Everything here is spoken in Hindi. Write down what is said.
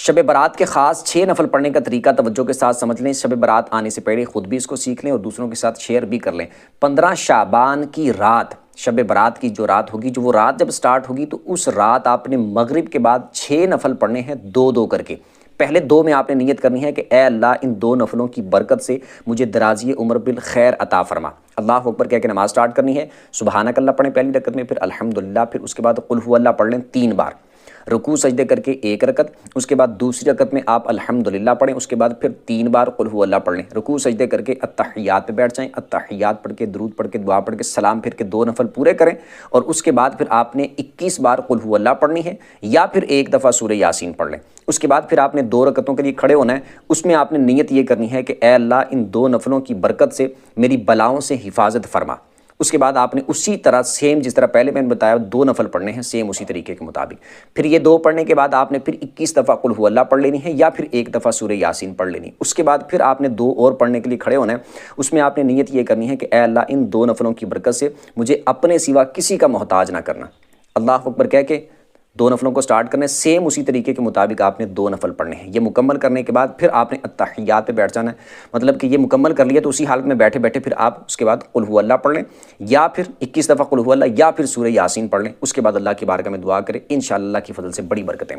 शब बारात के ख़ास 6 नफल पढ़ने का तरीका तवज्जो के साथ समझ लें। शब बारात आने से पहले ख़ुद भी इसको सीख लें और दूसरों के साथ शेयर भी कर लें। 15 शाबान की रात, शब बारात की जो रात होगी, जो वो रात जब स्टार्ट होगी तो उस रात आपने मगरिब के बाद 6 नफल पढ़ने हैं, 2-2 करके। पहले 2 में आपने नियत करनी है कि ए अल्लाह, इन 2 नफलों की बरकत से मुझे दराजी उम्र बिल खैर अता फरमा। अल्लाह अकबर कह के नमाज स्टार्ट करनी है। सुबहानक अल्लाह पढ़ें पहली रकत में, फिर अल्हम्दुलिल्लाह, फिर उसके बाद कुल हु अल्लाह पढ़ लें 3 बार। रुकू सजदे करके 1 रकत, उसके बाद दूसरी रकत में आप अल्हम्दुलिल्लाह पढ़ें, उसके बाद फिर 3 बार कुल हु अल्लाह पढ़ लें। रुकू सजदे करके अत्तहियात पे बैठ जाएं, अत्तहियात पढ़ के, दुरूद पढ़ के, दुआ पढ़ के, सलाम फिर के 2 नफल पूरे करें और उसके बाद फिर आपने 21 बार कुल हु अल्लाह पढ़नी है या फिर 1 दफ़ा सूरह यासीन पढ़ लें। उसके बाद फिर आपने 2 रकतों के लिए खड़े होना है। उसमें आपने नियत ये करनी है कि ए अल्लाह, इन 2 नफलों की बरकत से मेरी बलाओं से हिफाजत फरमा। उसके बाद आपने उसी तरह सेम जिस तरह पहले मैंने बताया 2 नफल पढ़ने हैं, सेम उसी तरीके के मुताबिक। फिर ये 2 पढ़ने के बाद आपने फिर 21 दफ़ा कुल हु अल्लाह पढ़ लेनी है या फिर 1 दफ़ा सूरह यासीन पढ़ लेनी। उसके बाद फिर आपने 2 और पढ़ने के लिए खड़े होना है। उसमें आपने नियत ये करनी है कि ए अल्लाह, इन 2 नफलों की बरकत से मुझे अपने सिवा किसी का मोहताज ना करना। अल्लाह अकबर कह के 2 नफलों को स्टार्ट करना है। सेम उसी तरीके के मुताबिक आपने 2 नफल पढ़ने हैं। ये मुकम्मल करने के बाद फिर आपने अत्तहियात पे बैठ जाना है। मतलब कि ये मुकम्मल कर लिया तो उसी हालत में बैठे बैठे फिर आप उसके बाद कुल हु अल्लाह पढ़ लें या फिर 21 दफ़ा कुल हु अल्लाह या फिर सूरह यासीन पढ़ लें। उसके बाद अल्लाह की बारगाह में दुआ करें, इंशाअल्लाह की फजल से बड़ी बरकतें।